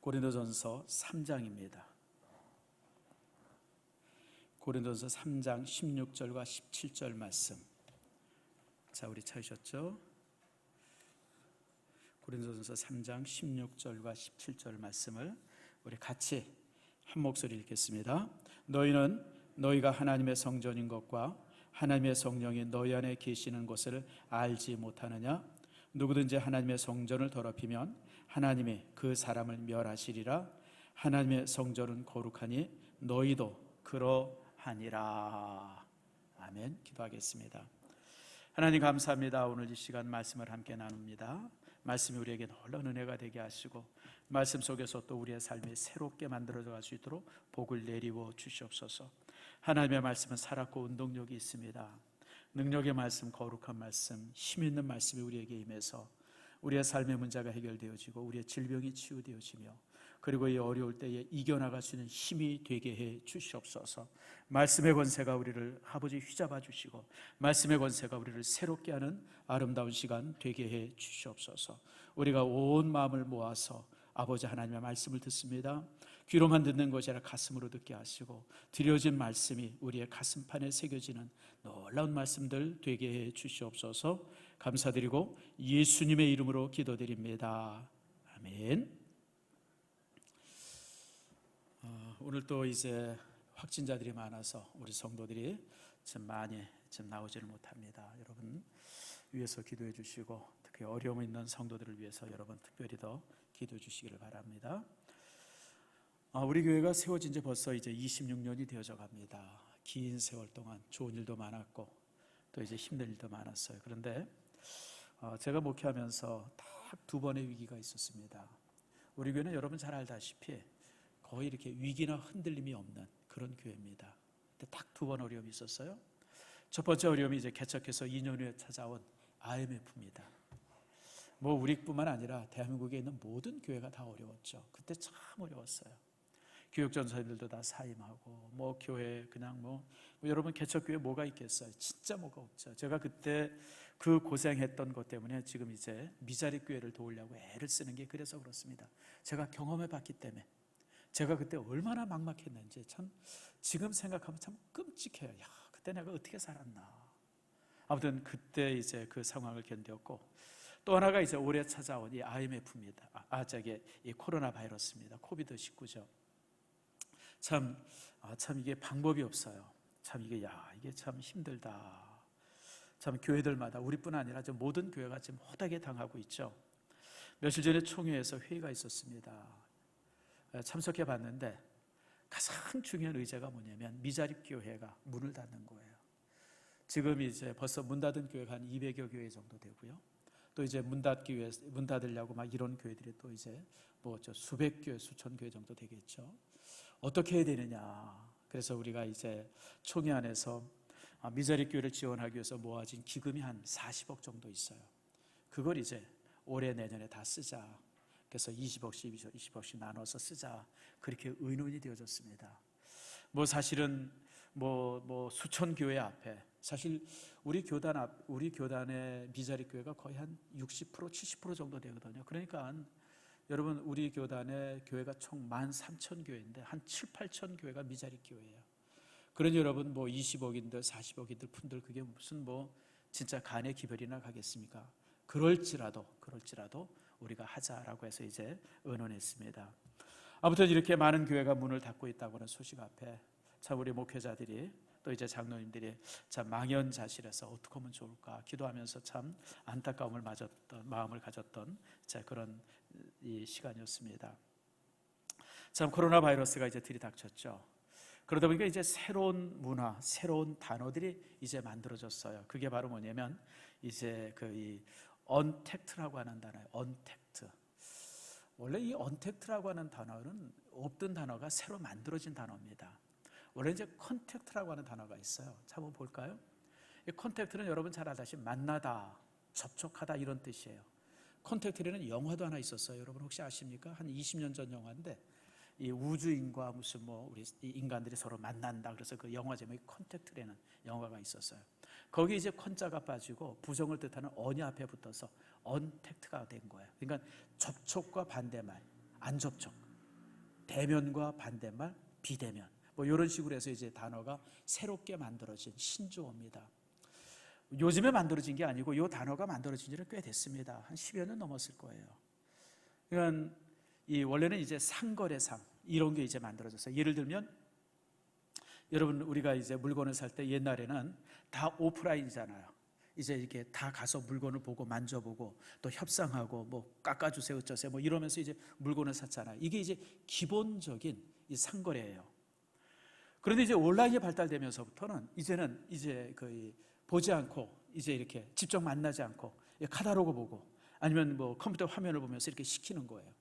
고린도전서 3장입니다. 고린도전서 3장 16절과 17절 말씀. 자, 우리 찾으셨죠? 고린도전서 3장 16절과 17절 말씀을 우리 같이 한 목소리 읽겠습니다. 너희는 너희가 하나님의 성전인 것과 하나님의 성령이 너희 안에 계시는 것을 알지 못하느냐? 누구든지 하나님의 성전을 더럽히면 하나님이 그 사람을 멸하시리라. 하나님의 성전은 거룩하니 너희도 그러하니라. 아멘. 기도하겠습니다. 하나님 감사합니다. 오늘 이 시간 말씀을 함께 나눕니다. 말씀이 우리에게 놀라운 은혜가 되게 하시고 말씀 속에서 또 우리의 삶이 새롭게 만들어져 갈 수 있도록 복을 내리워 주시옵소서. 하나님의 말씀은 살았고 운동력이 있습니다. 능력의 말씀, 거룩한 말씀, 힘 있는 말씀이 우리에게 임해서 우리의 삶의 문제가 해결되어지고 우리의 질병이 치유되어지며 그리고 이 어려울 때에 이겨나갈 수 있는 힘이 되게 해 주시옵소서. 말씀의 권세가 우리를 아버지 휘잡아 주시고 말씀의 권세가 우리를 새롭게 하는 아름다운 시간 되게 해 주시옵소서. 우리가 온 마음을 모아서 아버지 하나님의 말씀을 듣습니다. 귀로만 듣는 것이 아니라 가슴으로 듣게 하시고 드려진 말씀이 우리의 가슴판에 새겨지는 놀라운 말씀들 되게 해 주시옵소서. 감사드리고 예수님의 이름으로 기도드립니다. 아멘. 오늘 또 이제 확진자들이 많아서 우리 성도들이 좀 많이 나오지를 못합니다. 여러분 위해서 기도해 주시고 특히 어려움 있는 성도들을 위해서 여러분 특별히 더 기도해 주시기를 바랍니다. 우리 교회가 세워진 지 벌써 이제 26년이 되어져 갑니다. 긴 세월 동안 좋은 일도 많았고 또 이제 힘든 일도 많았어요. 그런데 제가 목회하면서 딱 두 번의 위기가 있었습니다. 우리 교회는 여러분 잘 알다시피 거의 이렇게 위기나 흔들림이 없는 그런 교회입니다. 근데 딱 두 번 어려움이 있었어요. 첫 번째 어려움이 이제 개척해서 2년 후에 찾아온 IMF입니다. 뭐 우리뿐만 아니라 대한민국에 있는 모든 교회가 다 어려웠죠. 그때 참 어려웠어요. 교육전사님들도 다 사임하고 뭐 교회 그냥 뭐 여러분 개척교회 뭐가 있겠어요? 진짜 뭐가 없죠. 제가 그때 그 고생했던 것 때문에 지금 이제 미자리 교회를 도우려고 애를 쓰는 게 그래서 그렇습니다. 제가 경험해 봤기 때문에 제가 그때 얼마나 막막했는지 참 지금 생각하면 참 끔찍해요. 야, 그때 내가 어떻게 살았나. 아무튼 그때 이제 그 상황을 견뎠고 또 하나가 이제 올해 찾아온 이 IMF입니다. 이 코로나 바이러스입니다. 코비드 19죠. 참 이게 방법이 없어요. 참 이게 참 힘들다. 참 교회들마다 우리뿐 아니라 모든 교회가 지금 호되게 당하고 있죠. 며칠 전에 총회에서 회의가 있었습니다. 참석해 봤는데 가장 중요한 의제가 뭐냐면 미자립 교회가 문을 닫는 거예요. 지금 이제 벌써 문 닫은 교회가 한 200여 교회 정도 되고요. 또 이제 문 닫으려고 막 이런 교회들이 또 이제 수백 교회, 수천 교회 정도 되겠죠. 어떻게 해야 되느냐. 그래서 우리가 이제 총회 안에서 미자립 교회를 지원하기 위해서 모아진 기금이 한 40억 정도 있어요. 그걸 이제 올해 내년에 다 쓰자. 그래서 20억씩 나눠서 쓰자. 그렇게 의논이 되어졌습니다. 사실은 수천 교회 앞에 사실 우리 교단의 미자립 교회가 거의 한 60%, 70% 정도 되거든요. 그러니까 여러분 우리 교단의 교회가 총 13,000교회인데 한 7, 8천 교회가 미자립 교회예요. 그러니 여러분 20억인들 40억인들 푼들 그게 무슨 진짜 간의 기별이나 가겠습니까? 그럴지라도 우리가 하자라고 해서 이제 의논했습니다. 아무튼 이렇게 많은 교회가 문을 닫고 있다고 하는 소식 앞에 참 우리 목회자들이 또 이제 장로님들이 참 망연자실해서 어떻게 하면 좋을까 기도하면서 참 안타까움을 마음을 가졌던 그런 이 시간이었습니다. 참 코로나 바이러스가 이제 들이닥쳤죠. 그러다 보니까 이제 새로운 문화, 새로운 단어들이 이제 만들어졌어요. 그게 바로 뭐냐면 이제 이 언택트라고 하는 단어예요. 언택트. 원래 이 언택트라고 하는 단어는 없던 단어가 새로 만들어진 단어입니다. 원래 이제 컨택트라고 하는 단어가 있어요. 자, 한번 볼까요? 이 컨택트는 여러분 잘 알다시피 만나다, 접촉하다 이런 뜻이에요. 컨택트라는 영화도 하나 있었어요. 여러분 혹시 아십니까? 한 20년 전 영화인데 이 우주인과 무슨 우리 인간들이 서로 만난다. 그래서 그 영화 제목이 컨택트라는 영화가 있었어요. 거기 이제 컨자가 빠지고 부정을 뜻하는 언이 앞에 붙어서 언택트가 된 거예요. 그러니까 접촉과 반대말, 안 접촉. 대면과 반대말, 비대면, 뭐 이런 식으로 해서 이제 단어가 새롭게 만들어진 신조어입니다. 요즘에 만들어진 게 아니고 이 단어가 만들어진 지는 꽤 됐습니다. 한 10여 년 넘었을 거예요. 그러니까 원래는 이제 상거래상 이런 게 이제 만들어졌어요. 예를 들면 여러분, 우리가 이제 물건을 살 때 옛날에는 다 오프라인이잖아요. 이제 이렇게 다 가서 물건을 보고 만져보고 또 협상하고 뭐 깎아주세요 어쩌세요 뭐 이러면서 이제 물건을 샀잖아요. 이게 이제 기본적인 이 상거래예요. 그런데 이제 온라인이 발달되면서부터는 이제는 이제 거의 보지 않고 이제 이렇게 직접 만나지 않고 카탈로그 보고 아니면 뭐 컴퓨터 화면을 보면서 이렇게 시키는 거예요.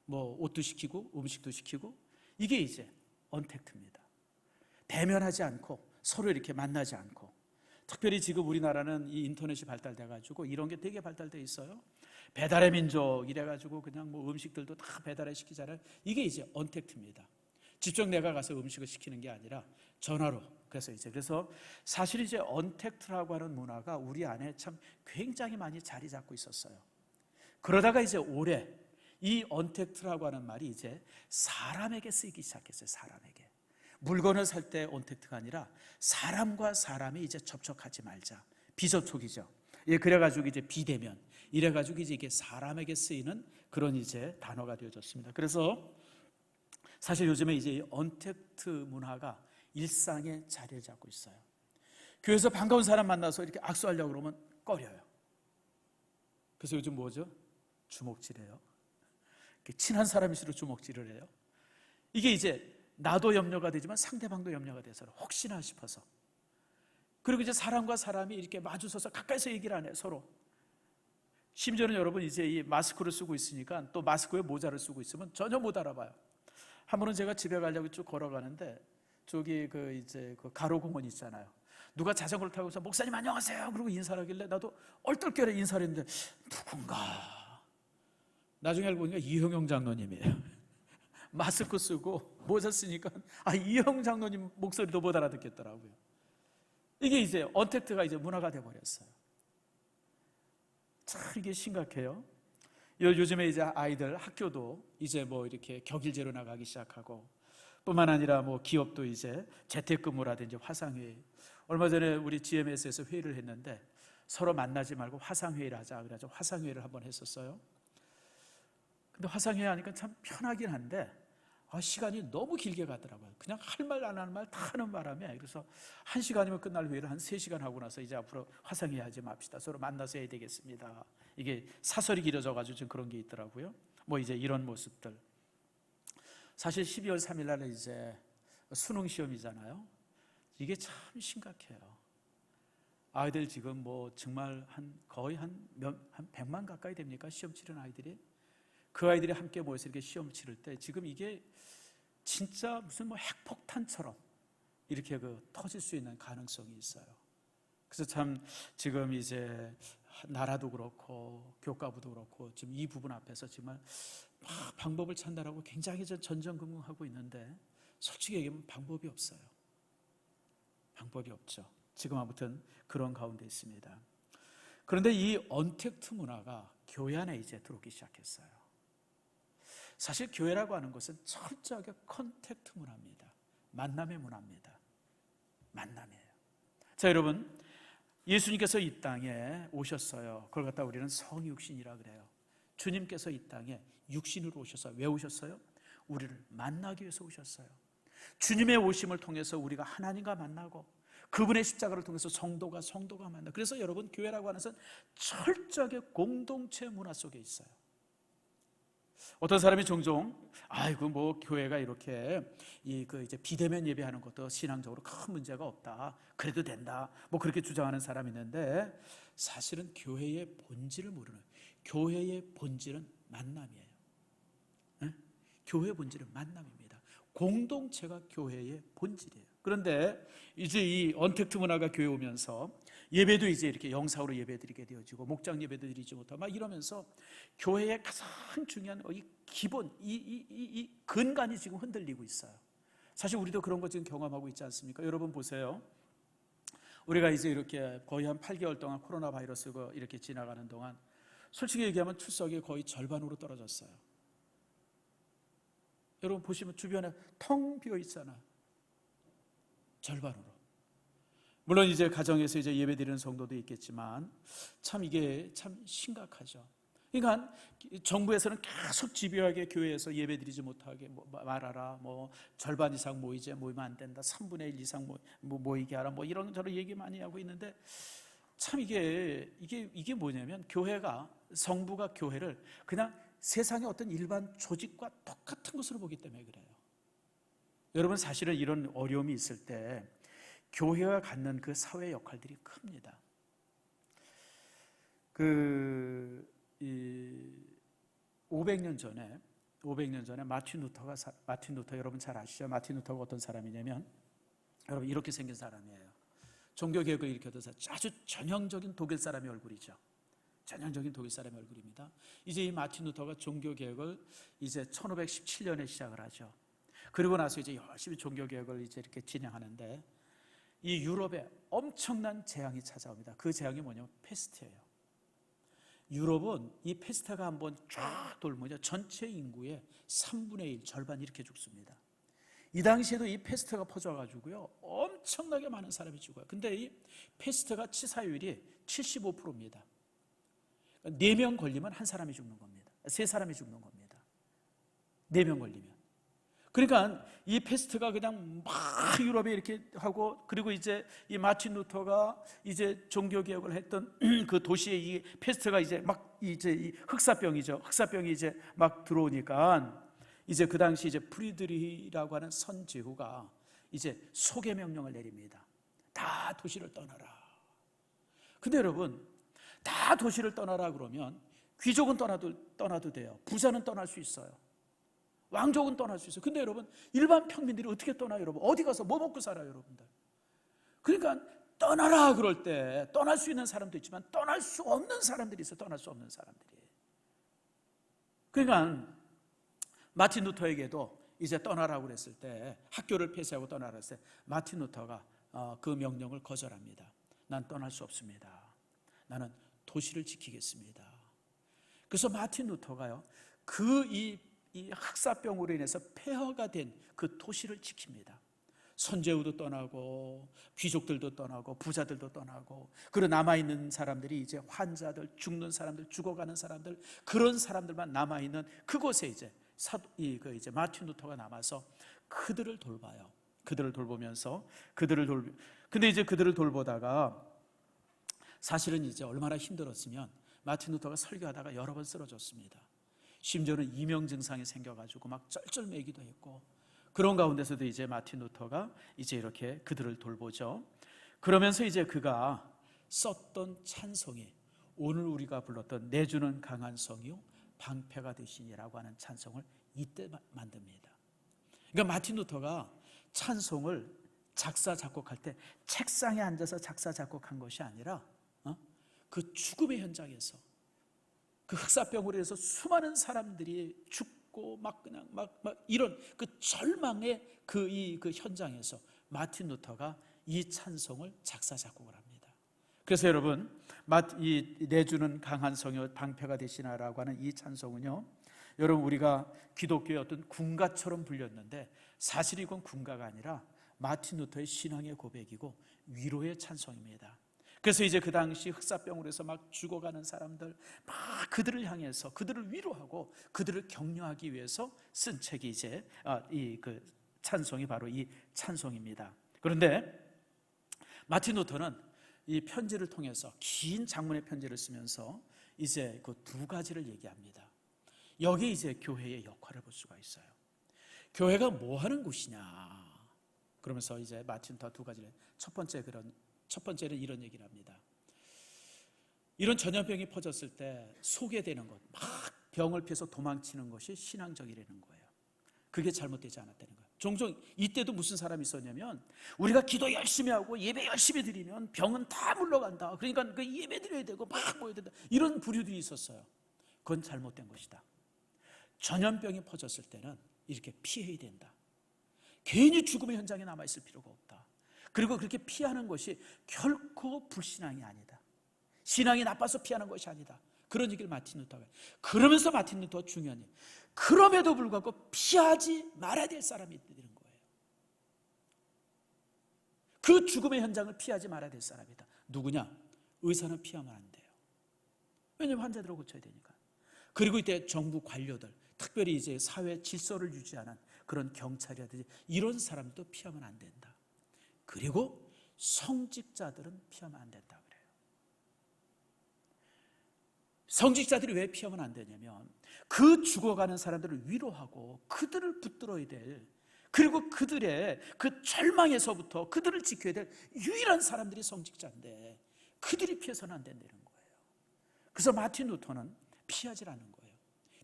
뭐 옷도 시키고 음식도 시키고, 이게 이제 언택트입니다. 대면하지 않고 서로 이렇게 만나지 않고, 특별히 지금 우리나라는 이 인터넷이 발달돼 가지고 이런 게 되게 발달돼 있어요. 배달의 민족 이래 가지고 그냥 뭐 음식들도 다 배달해 시키잖아요. 이게 이제 언택트입니다. 직접 내가 가서 음식을 시키는 게 아니라 전화로. 그래서 사실 이제 언택트라고 하는 문화가 우리 안에 참 굉장히 많이 자리 잡고 있었어요. 그러다가 이제 올해 이 언택트라고 하는 말이 이제 사람에게 쓰이기 시작했어요. 사람에게. 물건을 살 때 언택트가 아니라 사람과 사람이 이제 접촉하지 말자. 비접촉이죠. 예, 그래가지고 이제 비대면. 이래가지고 이제 이게 사람에게 쓰이는 그런 이제 단어가 되어졌습니다. 그래서 사실 요즘에 이제 언택트 문화가 일상의 자리를 잡고 있어요. 교회에서 반가운 사람 만나서 이렇게 악수하려고 그러면 꺼려요. 그래서 요즘 뭐죠? 주먹질해요. 친한 사람일수록 주먹질을 해요. 이게 이제 나도 염려가 되지만 상대방도 염려가 돼서 혹시나 싶어서. 그리고 이제 사람과 사람이 이렇게 마주서서 가까이서 얘기를 안 해요, 서로. 심지어는 여러분 이제 이 마스크를 쓰고 있으니까 또 마스크에 모자를 쓰고 있으면 전혀 못 알아봐요. 한 번은 제가 집에 가려고 쭉 걸어가는데 저기 이제 가로공원 있잖아요. 누가 자전거를 타고서 목사님 안녕하세요 그러고 인사를 하길래 나도 얼떨결에 인사를 했는데 누군가. 나중에 알고 보니까 이형영 장로님이에요. 마스크 쓰고 모자 쓰니까 이형 장로님 목소리도 못 알아듣겠더라고요. 이게 이제 언택트가 이제 문화가 돼버렸어요. 참 이게 심각해요. 요즘에 이제 아이들 학교도 이제 뭐 이렇게 격일제로 나가기 시작하고, 뿐만 아니라 뭐 기업도 이제 재택근무라든지 화상회의. 얼마 전에 우리 GMS에서 회의를 했는데 서로 만나지 말고 화상회의를 하자 그래가지고 화상회의를 한번 했었어요. 근데 화상회의 하니까 참 편하긴 한데 시간이 너무 길게 가더라고요. 그냥 할 말 안 하는 말 다 하는 바람에. 그래서 1시간이면 끝날 회의를 한 3시간 하고 나서 이제 앞으로 화상회의 하지 맙시다. 서로 만나서 해야 되겠습니다. 이게 사설이 길어져가지고 지금 그런 게 있더라고요. 뭐 이제 이런 모습들. 사실 12월 3일 날은 이제 수능 시험이잖아요. 이게 참 심각해요. 아이들 지금 뭐 정말 거의 한 100만 가까이 됩니까? 시험 치는 아이들이. 그 아이들이 함께 모여서 이렇게 시험 치를 때 지금 이게 진짜 무슨 뭐 핵폭탄처럼 이렇게 터질 수 있는 가능성이 있어요. 그래서 참 지금 이제 나라도 그렇고 교과부도 그렇고 지금 이 부분 앞에서 정말 방법을 찾느라고 굉장히 전전긍긍하고 있는데 솔직히 얘기하면 방법이 없어요. 방법이 없죠. 지금 아무튼 그런 가운데 있습니다. 그런데 이 언택트 문화가 교회 안에 이제 들어오기 시작했어요. 사실 교회라고 하는 것은 철저하게 컨택트 문화입니다. 만남의 문화입니다. 만남이에요. 자, 여러분, 예수님께서 이 땅에 오셨어요. 그걸 갖다 우리는 성육신이라 그래요. 주님께서 이 땅에 육신으로 오셔서 왜 오셨어요? 우리를 만나기 위해서 오셨어요. 주님의 오심을 통해서 우리가 하나님과 만나고 그분의 십자가를 통해서 성도가 만나. 그래서 여러분, 교회라고 하는 것은 철저하게 공동체 문화 속에 있어요. 어떤 사람이 종종 뭐 교회가 이렇게 이제 비대면 예배하는 것도 신앙적으로 큰 문제가 없다, 그래도 된다, 뭐 그렇게 주장하는 사람이 있는데 사실은 교회의 본질을 모르는, 교회의 본질은 만남이에요. 네? 교회의 본질은 만남입니다. 공동체가 교회의 본질이에요. 그런데 이제 이 언택트 문화가 교회 오면서 예배도 이제 이렇게 영상으로 예배드리게 되어지고 목장 예배도 드리지 못하고 막 이러면서 교회의 가장 중요한 이 기본, 이 근간이 지금 흔들리고 있어요. 사실 우리도 그런 거 지금 경험하고 있지 않습니까? 여러분 보세요. 우리가 이제 이렇게 거의 한 8개월 동안 코로나 바이러스가 이렇게 지나가는 동안 솔직히 얘기하면 출석이 거의 절반으로 떨어졌어요. 여러분 보시면 주변에 텅 비어 있잖아요. 절반으로. 물론 이제 가정에서 이제 예배드리는 성도도 있겠지만 참 이게 참 심각하죠. 그러니까 정부에서는 계속 집요하게 교회에서 예배드리지 못하게 말하라, 절반 이상 모이면 안 된다, 3분의 1 이상 모이게 하라, 이런저런 얘기 많이 하고 있는데 참 이게 뭐냐면 교회가, 성부가 교회를 그냥 세상의 어떤 일반 조직과 똑같은 것으로 보기 때문에 그래요. 여러분 사실은 이런 어려움이 있을 때 교회가 갖는 그 사회 역할들이 큽니다. 500년 전에 마틴 루터 여러분 잘 아시죠? 마틴 루터가 어떤 사람이냐면 여러분 이렇게 생긴 사람이에요. 종교개혁을 일으켰던 사람, 아주 전형적인 독일 사람의 얼굴이죠. 전형적인 독일 사람의 얼굴입니다. 이제 이 마틴 루터가 종교개혁을 이제 1517년에 시작을 하죠. 그리고 나서 이제 열심히 종교개혁을 이제 이렇게 진행하는데 이 유럽에 엄청난 재앙이 찾아옵니다. 그 재앙이 뭐냐면 페스트예요. 유럽은 이 페스트가 한번 쫙 돌면요 전체 인구의 3분의 1, 절반 이렇게 죽습니다. 이 당시에도 이 페스트가 퍼져가지고요 엄청나게 많은 사람이 죽어요. 근데 이 페스트가 치사율이 75%입니다. 4명 걸리면 한 사람이 죽는 겁니다. 3사람이 죽는 겁니다. 4명 걸리면. 그러니까 이 페스트가 그냥 막 유럽에 이렇게 하고, 그리고 이제 이 마틴 루터가 이제 종교개혁을 했던 그 도시에 이 페스트가 이제 막 이제 이 흑사병이죠. 흑사병이 이제 막 들어오니까 이제 그 당시 이제 프리드리히라고 하는 선제후가 이제 소개 명령을 내립니다. 다 도시를 떠나라. 근데 여러분 다 도시를 떠나라 그러면 귀족은 떠나도 돼요. 부자는 떠날 수 있어요. 왕족은 떠날 수 있어요. 근데 여러분 일반 평민들이 어떻게 떠나요? 여러분 어디 가서 뭐 먹고 살아요? 여러분들. 그러니까 떠나라 그럴 때 떠날 수 있는 사람도 있지만 떠날 수 없는 사람들이 있어요. 떠날 수 없는 사람들이. 그러니까 마틴 루터에게도 이제 떠나라고 그랬을 때, 학교를 폐쇄하고 떠나라 했을 때 마틴 루터가 그 명령을 거절합니다. 난 떠날 수 없습니다. 나는 도시를 지키겠습니다. 그래서 마틴 루터가요 이 흑사병으로 인해서 폐허가 된 그 도시를 지킵니다. 선제후도 떠나고 귀족들도 떠나고 부자들도 떠나고, 그리고 남아있는 사람들이 이제 환자들, 죽는 사람들, 죽어가는 사람들, 그런 사람들만 남아있는 그곳에 이제 이제 마틴 루터가 남아서 그들을 돌봐요. 그들을 돌보면서 근데 이제 그들을 돌보다가 사실은 이제 얼마나 힘들었으면 마틴 루터가 설교하다가 여러 번 쓰러졌습니다. 심지어는 이명 증상이 생겨가지고 막 쩔쩔매기도 했고, 그런 가운데서도 이제 마틴 루터가 이제 이렇게 그들을 돌보죠. 그러면서 이제 그가 썼던 찬송이 오늘 우리가 불렀던 내주는 강한 성이요 방패가 되시니라고 하는 찬송을 이때 만듭니다. 그러니까 마틴 루터가 찬송을 작사 작곡할 때 책상에 앉아서 작사 작곡한 것이 아니라 그 죽음의 현장에서, 그 흑사병으로 해서 수많은 사람들이 죽고 막 그냥 막 이런 그 절망의 그 현장에서 마틴 루터가 이 찬송을 작사 작곡을 합니다. 그래서 여러분 이 내주는 강한 성이요 방패가 되시나라고 하는 이 찬송은요, 여러분 우리가 기독교의 어떤 군가처럼 불렸는데 사실 이건 군가가 아니라 마틴 루터의 신앙의 고백이고 위로의 찬송입니다. 그래서 이제 그 당시 흑사병으로 해서 막 죽어가는 사람들, 막 그들을 향해서 그들을 위로하고 그들을 격려하기 위해서 쓴 책이 이제 그 찬송이 바로 이 찬송입니다. 그런데 마틴 루터는 이 편지를 통해서 긴 장문의 편지를 쓰면서 이제 그 두 가지를 얘기합니다. 여기 이제 교회의 역할을 볼 수가 있어요. 교회가 뭐 하는 곳이냐? 그러면서 이제 마틴 루터 두 가지를, 첫 번째는 이런 얘기를 합니다. 이런 전염병이 퍼졌을 때 소개되는 것, 막 병을 피해서 도망치는 것이 신앙적이라는 거예요. 그게 잘못되지 않았다는 거예요. 종종 이때도 무슨 사람이 있었냐면 우리가 기도 열심히 하고 예배 열심히 드리면 병은 다 물러간다. 그러니까 그 예배 드려야 되고 막 모여야 된다. 이런 부류들이 있었어요. 그건 잘못된 것이다. 전염병이 퍼졌을 때는 이렇게 피해야 된다. 괜히 죽음의 현장에 남아있을 필요가 없다. 그리고 그렇게 피하는 것이 결코 불신앙이 아니다. 신앙이 나빠서 피하는 것이 아니다. 그런 얘기를 마틴 루터가 해요. 그러면서 마틴 루터가 중요한 얘기, 그럼에도 불구하고 피하지 말아야 될 사람이 되는 거예요. 그 죽음의 현장을 피하지 말아야 될 사람이다. 누구냐? 의사는 피하면 안 돼요. 왜냐하면 환자들을 고쳐야 되니까. 그리고 이때 정부 관료들, 특별히 이제 사회 질서를 유지하는 그런 경찰이라든지 이런 사람도 피하면 안 된다. 그리고 성직자들은 피하면 안 된다 그래요. 성직자들이 왜 피하면 안 되냐면 그 죽어가는 사람들을 위로하고 그들을 붙들어야 될, 그리고 그들의 그 절망에서부터 그들을 지켜야 될 유일한 사람들이 성직자인데 그들이 피해서는 안 된다는 거예요. 그래서 마틴 루터는 피하지 않은 거예요.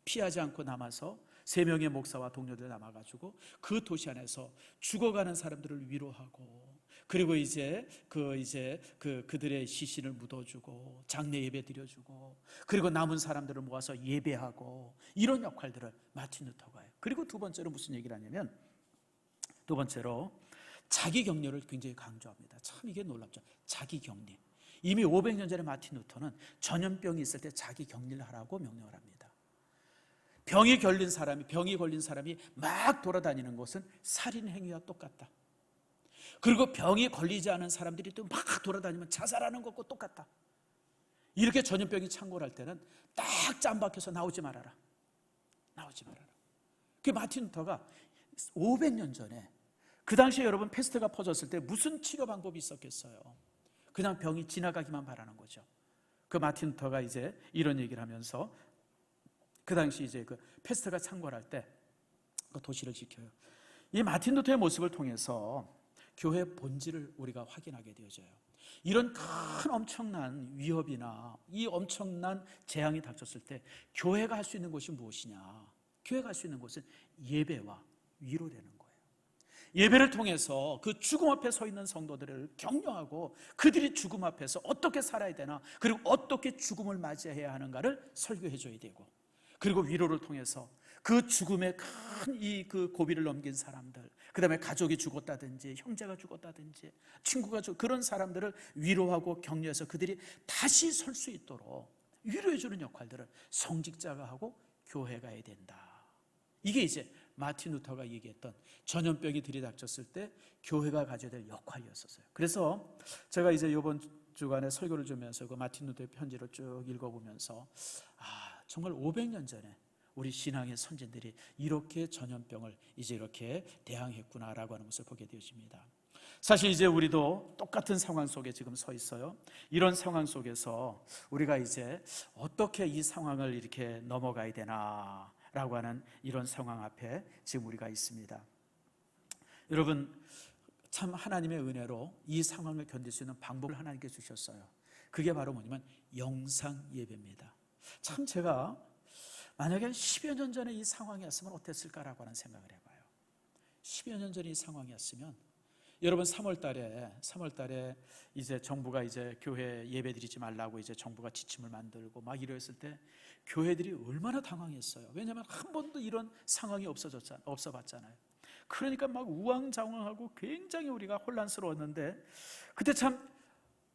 피하지 않고 남아서 3명의 목사와 동료들 남아가지고 그 도시 안에서 죽어가는 사람들을 위로하고, 그리고 그들의 시신을 묻어주고 장례 예배 드려주고, 그리고 남은 사람들을 모아서 예배하고, 이런 역할들을 마틴 루터가 해요. 그리고 두 번째로 무슨 얘기를 하냐면, 두 번째로 자기 격려를 굉장히 강조합니다. 참 이게 놀랍죠. 자기 격리. 이미 500년 전에 마틴 루터는 전염병이 있을 때 자기 격리를 하라고 명령을 합니다. 병이 걸린 사람이 막 돌아다니는 것은 살인 행위와 똑같다. 그리고 병이 걸리지 않은 사람들이 또 막 돌아다니면 자살하는 것과 똑같다. 이렇게 전염병이 창궐할 때는 딱 짬박혀서 나오지 말아라. 그 마틴 루터가 500년 전에, 그 당시에 여러분 패스트가 퍼졌을 때 무슨 치료 방법이 있었겠어요? 그냥 병이 지나가기만 바라는 거죠. 그 마틴 루터가 이제 이런 얘기를 하면서, 그 당시 이제 그 패스트가 창궐할 때 그 도시를 지켜요. 이 마틴 루터의 모습을 통해서 교회의 본질을 우리가 확인하게 되어져요. 이런 큰 엄청난 위협이나 이 엄청난 재앙이 닥쳤을 때 교회가 할 수 있는 것이 무엇이냐? 교회가 할 수 있는 것은 예배와 위로되는 거예요. 예배를 통해서 그 죽음 앞에 서 있는 성도들을 격려하고 그들이 죽음 앞에서 어떻게 살아야 되나, 그리고 어떻게 죽음을 맞이해야 하는가를 설교해 줘야 되고, 그리고 위로를 통해서 그 죽음의 큰 그 고비를 넘긴 사람들, 그 다음에 가족이 죽었다든지 형제가 죽었다든지 친구가 그런 사람들을 위로하고 격려해서 그들이 다시 설 수 있도록 위로해 주는 역할들을 성직자가 하고 교회가 해야 된다. 이게 이제 마틴 루터가 얘기했던 전염병이 들이닥쳤을 때 교회가 가져야 될 역할이었었어요. 그래서 제가 이제 이번 주간에 설교를 주면서 그 마틴 루터의 편지를 쭉 읽어보면서 정말 500년 전에 우리 신앙의 선진들이 이렇게 전염병을 이제 이렇게 대항했구나라고 하는 것을 보게 되어집니다. 사실 이제 우리도 똑같은 상황 속에 지금 서 있어요. 이런 상황 속에서 우리가 이제 어떻게 이 상황을 이렇게 넘어가야 되나라고 하는 이런 상황 앞에 지금 우리가 있습니다. 여러분, 참 하나님의 은혜로 이 상황을 견딜 수 있는 방법을 하나님께 주셨어요. 그게 바로 뭐냐면 영상 예배입니다. 참 제가 만약에 10여 년 전에 이 상황이었으면 어땠을까라고 하는 생각을 해봐요. 10여 년 전에 이 상황이었으면, 여러분 3월 달에 이제 정부가 이제 교회 예배 드리지 말라고 이제 정부가 지침을 만들고 막 이랬을 때 교회들이 얼마나 당황했어요. 왜냐하면 한 번도 이런 상황이 없어봤잖아요. 그러니까 막 우왕좌왕하고 굉장히 우리가 혼란스러웠는데, 그때 참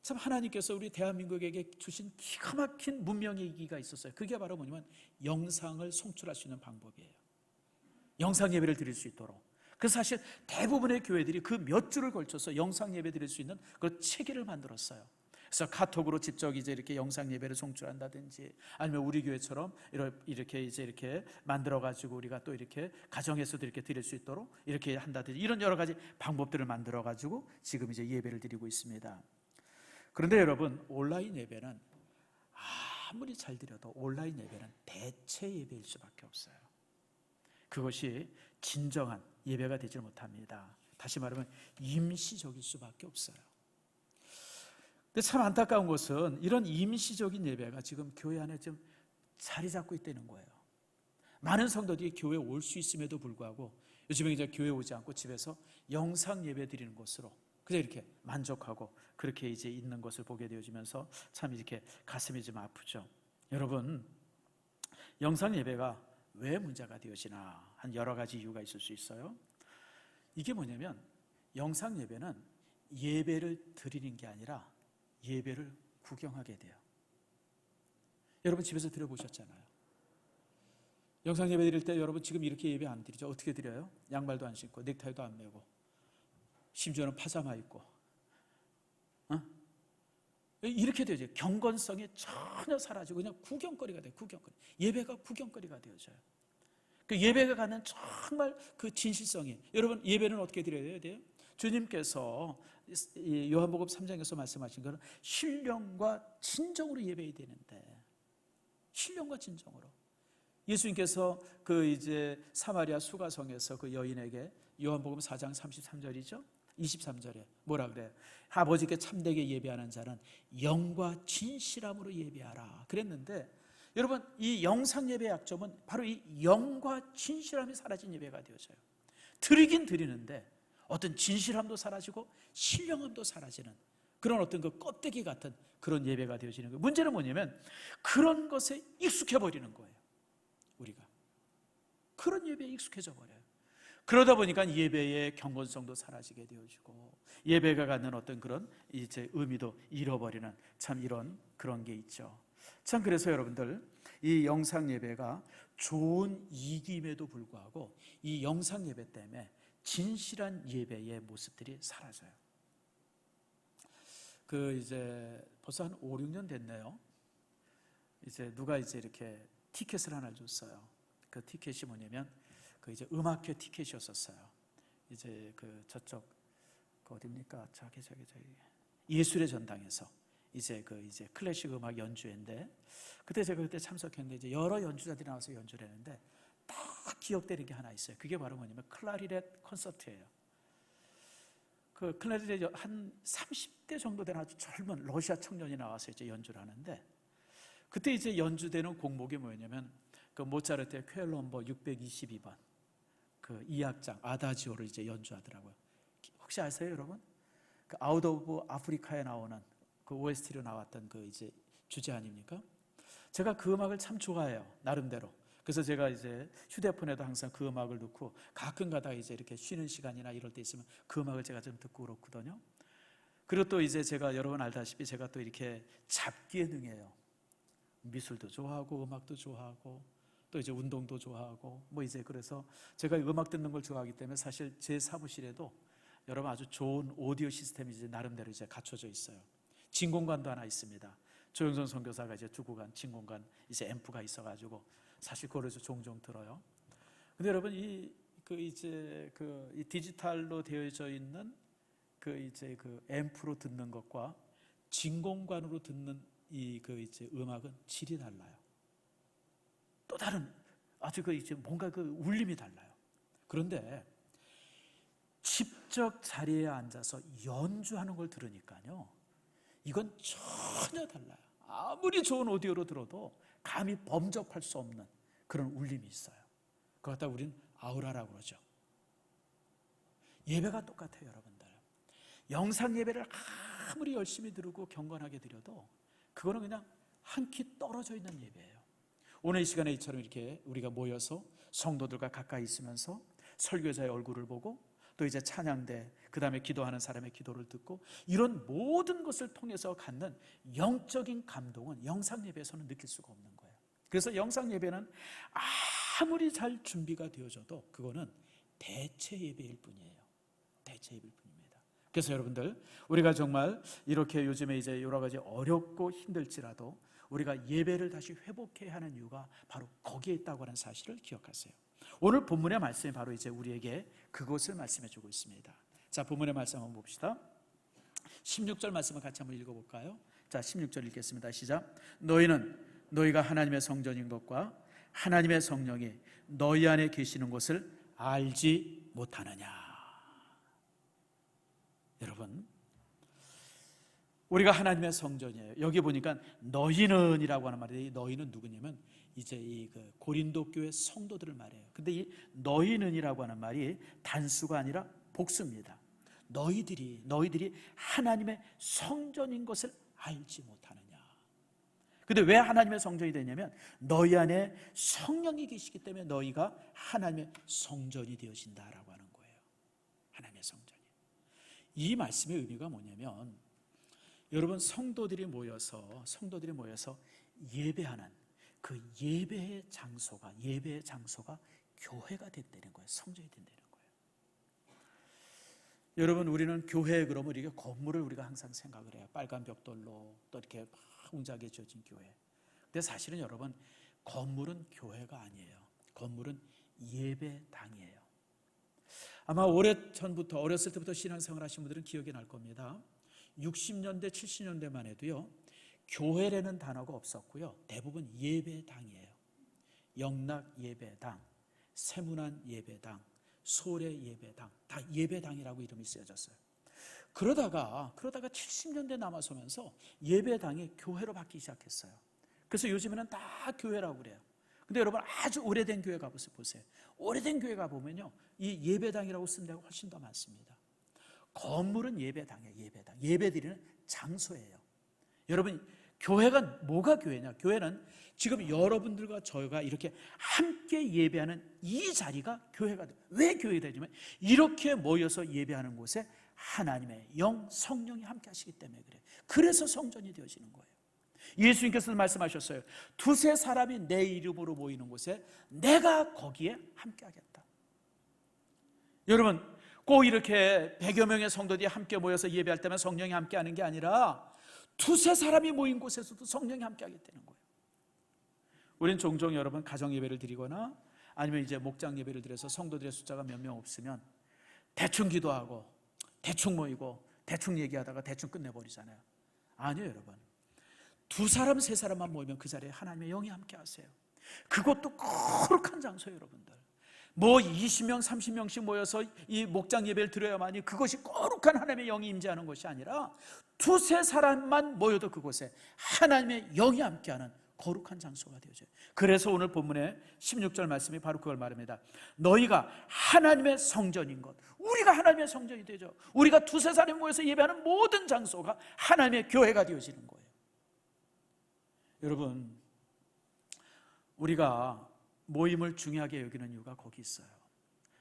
하나님께서 우리 대한민국에게 주신 기가 막힌 문명의 기가 있었어요. 그게 바로 뭐냐면 영상을 송출할 수 있는 방법이에요. 영상 예배를 드릴 수 있도록. 그래서 사실 대부분의 교회들이 그 몇 주를 걸쳐서 영상 예배 드릴 수 있는 그 체계를 만들었어요. 그래서 카톡으로 직접 이제 이렇게 영상 예배를 송출한다든지, 아니면 우리 교회처럼 이렇게 만들어 가지고 우리가 또 이렇게 가정에서도 이렇게 드릴 수 있도록 이렇게 한다든지, 이런 여러 가지 방법들을 만들어 가지고 지금 이제 예배를 드리고 있습니다. 그런데 여러분, 온라인 예배는 아무리 잘 드려도 온라인 예배는 대체 예배일 수밖에 없어요. 그것이 진정한 예배가 되지 못합니다. 다시 말하면 임시적일 수밖에 없어요. 근데 참 안타까운 것은 이런 임시적인 예배가 지금 교회 안에 좀 자리 잡고 있다는 거예요. 많은 성도들이 교회에 올 수 있음에도 불구하고 요즘에 이제 교회 오지 않고 집에서 영상 예배 드리는 것으로 그냥 이렇게 만족하고 그렇게 이제 있는 것을 보게 되어지면서 참 이렇게 가슴이 좀 아프죠. 여러분, 영상 예배가 왜 문제가 되어지나 한 여러 가지 이유가 있을 수 있어요. 이게 뭐냐면 영상 예배는 예배를 드리는 게 아니라 예배를 구경하게 돼요. 여러분 집에서 드려보셨잖아요. 영상 예배 드릴 때 여러분 지금 이렇게 예배 안 드리죠? 어떻게 드려요? 양말도 안 신고 넥타이도 안 매고 심지어는 파자마 입고 이렇게 되죠. 경건성이 전혀 사라지고 그냥 구경거리가 돼요. 구경거리. 예배가 구경거리가 되어져요. 그 예배가 갖는 정말 그 진실성이, 여러분 예배는 어떻게 드려야 돼요? 주님께서 요한복음 3장에서 말씀하신 것은 신령과 진정으로 예배해야 되는데, 신령과 진정으로. 예수님께서 그 이제 사마리아 수가성에서 그 여인에게 요한복음 4장 33절이죠. 23절에 뭐라 그래요? 아버지께 참되게 예배하는 자는 영과 진실함으로 예배하라 그랬는데, 여러분 이 영상 예배의 약점은 바로 이 영과 진실함이 사라진 예배가 되어져요. 드리긴 드리는데 어떤 진실함도 사라지고 신령함도 사라지는 그런 어떤 그 껍데기 같은 그런 예배가 되어지는 거예요. 문제는 뭐냐면 그런 것에 익숙해 버리는 거예요. 우리가 그런 예배에 익숙해져 버려요. 그러다 보니까 예배의 경건성도 사라지게 되어지고 예배가 갖는 어떤 그런 이제 의미도 잃어버리는 참 이런 그런 게 있죠. 참 그래서 여러분들 이 영상 예배가 좋은 이기임에도 불구하고 이 영상 예배 때문에 진실한 예배의 모습들이 사라져요. 그 이제 벌써 한 5, 6년 됐네요. 이제 누가 이제 이렇게 티켓을 하나 줬어요. 그 티켓이 뭐냐면 그 이제 음악회 티켓이었었어요. 이제 그 저쪽 그 어디입니까? 저기 예술의 전당에서 이제 그 이제 클래식 음악 연주회인데, 그때 제가 그때 참석했는데 이제 여러 연주자들이 나와서 연주를 했는데 딱 기억되는 게 하나 있어요. 그게 바로 뭐냐면 클라리넷 콘서트예요. 그 클라리넷 한 30대 정도 되는 아주 젊은 러시아 청년이 나와서 이제 연주를 하는데, 그때 이제 연주되는 곡목이 뭐였냐면 그 모차르트의 퀘 넘버 622번 그 2악장 아다지오를 이제 연주하더라고요. 혹시 아세요, 여러분? 그 아웃 오브 아프리카에 나오는 그 OST로 나왔던 그 이제 주제 아닙니까? 제가 그 음악을 참 좋아해요, 나름대로. 그래서 제가 이제 휴대폰에도 항상 그 음악을 넣고 가끔 가다가 이제 이렇게 쉬는 시간이나 이럴 때 있으면 그 음악을 제가 좀 듣고 그렇거든요. 그리고 또 이제 제가 여러분 알다시피 제가 또 이렇게 잡기에 능해요. 미술도 좋아하고 음악도 좋아하고 또 이제 운동도 좋아하고 뭐 이제 그래서 제가 음악 듣는 걸 좋아하기 때문에 사실 제 사무실에도 여러분 아주 좋은 오디오 시스템이 이제 나름대로 이제 갖춰져 있어요. 진공관도 하나 있습니다. 조영선 선교사가 이제 두고 간 진공관 이제 앰프가 있어가지고 사실 그거를 종종 들어요. 근데 여러분 이 디지털로 되어져 있는 그 이제 그 앰프로 듣는 것과 진공관으로 듣는 이 그 이제 음악은 질이 달라요. 또 다른 아주 그 이제 뭔가 그 울림이 달라요. 그런데 직접 자리에 앉아서 연주하는 걸 들으니까요, 이건 전혀 달라요. 아무리 좋은 오디오로 들어도 감히 범접할 수 없는 그런 울림이 있어요. 그걸 갖다 우리는 아우라라고 그러죠. 예배가 똑같아요, 여러분들. 영상 예배를 아무리 열심히 들고 경건하게 드려도 그거는 그냥 한 키 떨어져 있는 예배예요. 오늘 이 시간에 이처럼 이렇게 우리가 모여서 성도들과 가까이 있으면서 설교자의 얼굴을 보고 또 이제 찬양대, 그 다음에 기도하는 사람의 기도를 듣고 이런 모든 것을 통해서 갖는 영적인 감동은 영상 예배에서는 느낄 수가 없는 거예요. 그래서 영상 예배는 아무리 잘 준비가 되어져도 그거는 대체 예배일 뿐이에요. 대체 예배일 뿐입니다. 그래서 여러분들 우리가 정말 이렇게 요즘에 이제 여러 가지 어렵고 힘들지라도 우리가 예배를 다시 회복해야 하는 이유가 바로 거기에 있다고 하는 사실을 기억하세요. 오늘 본문의 말씀이 바로 이제 우리에게 그것을 말씀해 주고 있습니다. 자, 본문의 말씀 한번 봅시다. 16절 말씀을 같이 한번 읽어볼까요? 자, 16절 읽겠습니다. 시작. 너희는 너희가 하나님의 성전인 것과 하나님의 성령이 너희 안에 계시는 것을 알지 못하느냐. 여러분, 우리가 하나님의 성전이에요. 여기 보니까 너희는이라고 하는 말이, 너희는 누구냐면 이제 이 그 고린도 교회 성도들을 말해요. 근데 이 너희는이라고 하는 말이 단수가 아니라 복수입니다. 너희들이 하나님의 성전인 것을 알지 못하느냐. 근데 왜 하나님의 성전이 되냐면 너희 안에 성령이 계시기 때문에 너희가 하나님의 성전이 되어진다라고 하는 거예요. 하나님의 성전이. 이 말씀의 의미가 뭐냐면 여러분 성도들이 모여서 예배하는 그 예배의 장소가 교회가 된다는 거예요. 성전이 된다는 거예요. 여러분, 우리는 교회 그러면 이게 건물을 우리가 항상 생각을 해요. 빨간 벽돌로 또 이렇게 막 웅장하게 지어진 교회. 근데 사실은 여러분, 건물은 교회가 아니에요. 건물은 예배당이에요. 아마 오래전부터, 어렸을 때부터 신앙생활 하신 분들은 기억이 날 겁니다. 60년대 70년대만 해도요, 교회라는 단어가 없었고요, 대부분 예배당이에요. 영락 예배당, 세문안 예배당, 소래 예배당, 다 예배당이라고 이름이 쓰여졌어요. 그러다가 70년대 남아서면서 예배당이 교회로 바뀌기 시작했어요. 그래서 요즘에는 다 교회라고 그래요. 근데 여러분, 아주 오래된 교회 가보세요. 오래된 교회 가보면요, 이 예배당이라고 쓴 데가 훨씬 더 많습니다. 건물은 예배당이에요. 예배드리는 장소예요. 여러분, 교회가 뭐가 교회냐? 교회는 지금 여러분들과 저희가 이렇게 함께 예배하는 이 자리가 교회가 돼요. 왜 교회가 되냐면, 이렇게 모여서 예배하는 곳에 하나님의 영, 성령이 함께 하시기 때문에 그래요. 그래서 성전이 되어지는 거예요. 예수님께서는 말씀하셨어요. 두세 사람이 내 이름으로 모이는 곳에 내가 거기에 함께 하겠다. 여러분, 꼭 이렇게 100여 명의 성도들이 함께 모여서 예배할 때만 성령이 함께 하는 게 아니라 두세 사람이 모인 곳에서도 성령이 함께 하게 되는 거예요. 우리는 종종 여러분, 가정 예배를 드리거나 아니면 이제 목장 예배를 드려서 성도들의 숫자가 몇 명 없으면 대충 기도하고 대충 모이고 대충 얘기하다가 대충 끝내버리잖아요. 아니요, 여러분. 두 사람, 세 사람만 모이면 그 자리에 하나님의 영이 함께 하세요. 그것도 거룩한 장소예요, 여러분들. 뭐 20명, 30명씩 모여서 이 목장 예배를 드려야만이 그것이 거룩한 하나님의 영이 임재하는 것이 아니라 두세 사람만 모여도 그곳에 하나님의 영이 함께하는 거룩한 장소가 되어져요. 그래서 오늘 본문의 16절 말씀이 바로 그걸 말합니다. 너희가 하나님의 성전인 것. 우리가 하나님의 성전이 되죠. 우리가 두세 사람이 모여서 예배하는 모든 장소가 하나님의 교회가 되어지는 거예요. 여러분, 우리가 모임을 중요하게 여기는 이유가 거기 있어요.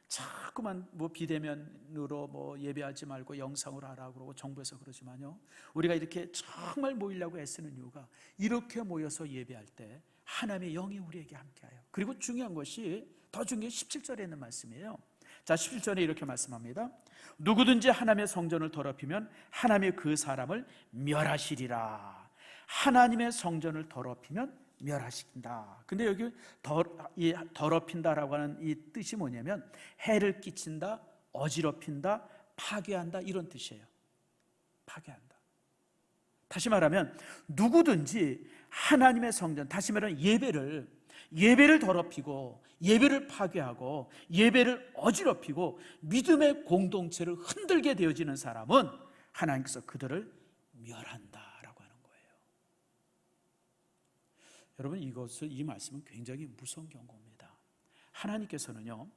자꾸만 뭐 비대면으로 뭐 예배하지 말고 영상으로 하라고 그러고 정부에서 그러지만요, 우리가 이렇게 정말 모이려고 애쓰는 이유가 이렇게 모여서 예배할 때 하나님의 영이 우리에게 함께해요. 그리고 중요한 것이, 더 중요한 17절에 있는 말씀이에요. 자, 17절에 이렇게 말씀합니다. 누구든지 하나님의 성전을 더럽히면 하나님이 그 사람을 멸하시리라. 하나님의 성전을 더럽히면 멸하신다. 근데 여기 더럽힌다라고 하는 이 뜻이 뭐냐면 해를 끼친다, 어지럽힌다, 파괴한다, 이런 뜻이에요. 파괴한다. 다시 말하면 누구든지 하나님의 성전, 다시 말하면 예배를 더럽히고 예배를 파괴하고 예배를 어지럽히고 믿음의 공동체를 흔들게 되어지는 사람은 하나님께서 그들을 멸한다. 여러분, 이 말씀은 굉장히 무서운 경고입니다. 하나님께서는요,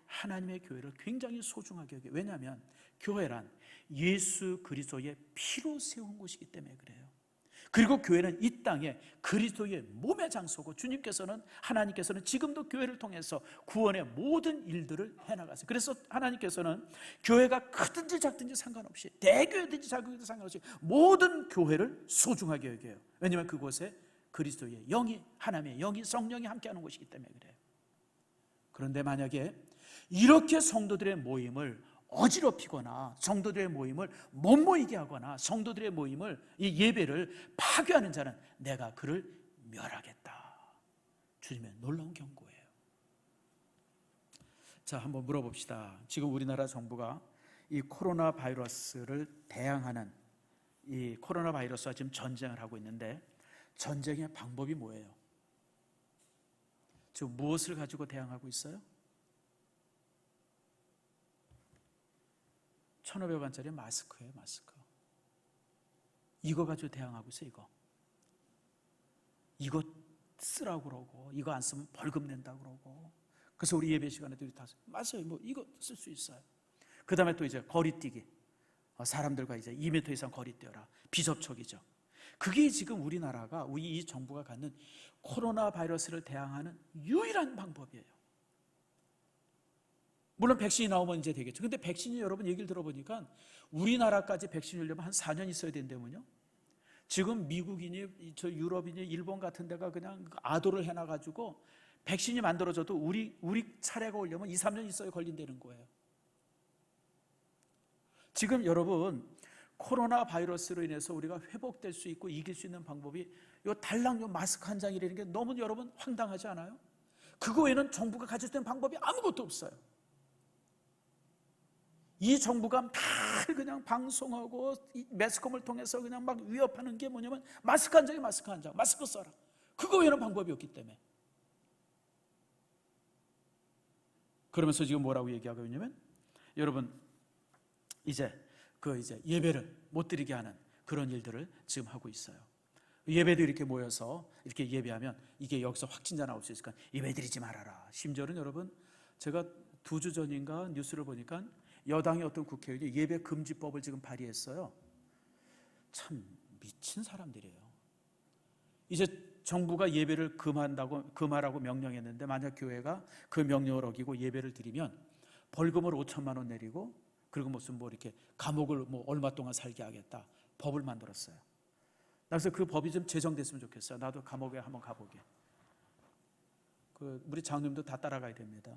하나님의 교회를 굉장히 소중하게 여겨요. 왜냐하면 교회란 예수 그리스도의 피로 세운 곳이기 때문에 그래요. 그리고 교회는 이 땅에 그리스도의 몸의 장소고, 하나님께서는 지금도 교회를 통해서 구원의 모든 일들을 해나가세요. 그래서 하나님께서는 교회가 크든지 작든지 상관없이, 대교회든지 작든지 상관없이 모든 교회를 소중하게 여겨요. 왜냐하면 그곳에 그리스도의 영이, 하나님의 영이, 성령이 함께하는 곳이기 때문에 그래요. 그런데 만약에 이렇게 성도들의 모임을 어지럽히거나 성도들의 모임을 못 모이게 하거나 성도들의 모임을, 이 예배를 파괴하는 자는 내가 그를 멸하겠다. 주님의 놀라운 경고예요. 자, 한번 물어봅시다. 지금 우리나라 정부가 이 코로나 바이러스를 대항하는, 이 코로나 바이러스와 지금 전쟁을 하고 있는데, 전쟁의 방법이 뭐예요? 지금 무엇을 가지고 대항하고 있어요? 1,500원짜리 마스크예요, 마스크. 이거 가지고 대항하고 있어요, 이거 쓰라고 그러고, 이거 안 쓰면 벌금 낸다고 그러고. 그래서 우리 예배 시간에도 다 맞아요, 뭐 이거 쓸 수 있어요. 그 다음에 또 이제 거리뛰기, 사람들과 이제 2m 이상 거리 뛰어라, 비접촉이죠. 그게 지금 우리나라가, 우리 이 정부가 갖는 코로나 바이러스를 대항하는 유일한 방법이에요. 물론 백신이 나오면 이제 되겠죠. 근데 백신이, 여러분 얘기를 들어보니까 우리나라까지 백신이 오려면 한 4년 있어야 된다면요. 지금 미국이니 저 유럽이니 일본 같은 데가 그냥 아도를 해놔가지고 백신이 만들어져도 우리 차례가 오려면 2, 3년 있어야 걸린다는 거예요. 지금 여러분 코로나 바이러스로 인해서 우리가 회복될 수 있고 이길 수 있는 방법이 요 달랑 요 마스크 한 장이라는 게 너무 여러분 황당하지 않아요? 그거 외에는 정부가 가질 수 있는 방법이 아무것도 없어요. 이 정부가 매일 그냥 방송하고 매스컴을 통해서 그냥 막 위협하는 게 뭐냐면 마스크 한 장에 마스크 한 장, 마스크 써라. 그거 외에는 방법이 없기 때문에. 그러면서 지금 뭐라고 얘기하고 있냐면 여러분 이제 예배를 못 드리게 하는 그런 일들을 지금 하고 있어요. 예배도 이렇게 모여서 이렇게 예배하면 이게 여기서 확진자 나올 수 있으니까 예배 드리지 말아라. 심지어는 여러분 제가 2주 전인가 뉴스를 보니까 여당의 어떤 국회의원이 예배 금지법을 지금 발의했어요. 참 미친 사람들이에요. 이제 정부가 예배를 금하라고 명령했는데 만약 교회가 그 명령을 어기고 예배를 드리면 벌금을 5천만 원 내리고 그리고 무슨 뭐 이렇게 감옥을 뭐 얼마 동안 살게 하겠다 법을 만들었어요. 그래서 그 법이 좀 제정됐으면 좋겠어요. 나도 감옥에 한번 가보게. 우리 장로님도 다 따라가야 됩니다.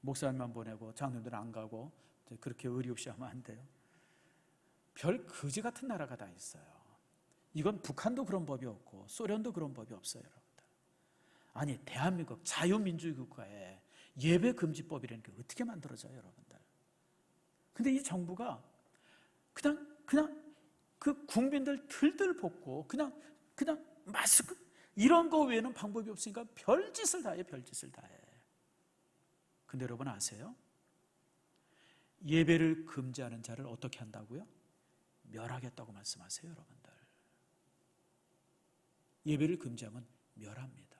목사님만 보내고 장로님들은 안 가고 그렇게 의리 없이 하면 안 돼요. 별 거지 같은 나라가 다 있어요. 이건 북한도 그런 법이 없고 소련도 그런 법이 없어요, 여러분들. 아니 대한민국 자유민주주의 국가에 예배 금지법이라는 게 어떻게 만들어져요, 여러분들? 근데 이 정부가 그냥 그 국민들 들들 볶고 그냥 마스크 이런 거 외에는 방법이 없으니까 별짓을 다 해요, 별짓을 다 해. 근데 여러분 아세요? 예배를 금지하는 자를 어떻게 한다고요? 멸하겠다고 말씀하세요, 여러분들. 예배를 금지하면 멸합니다.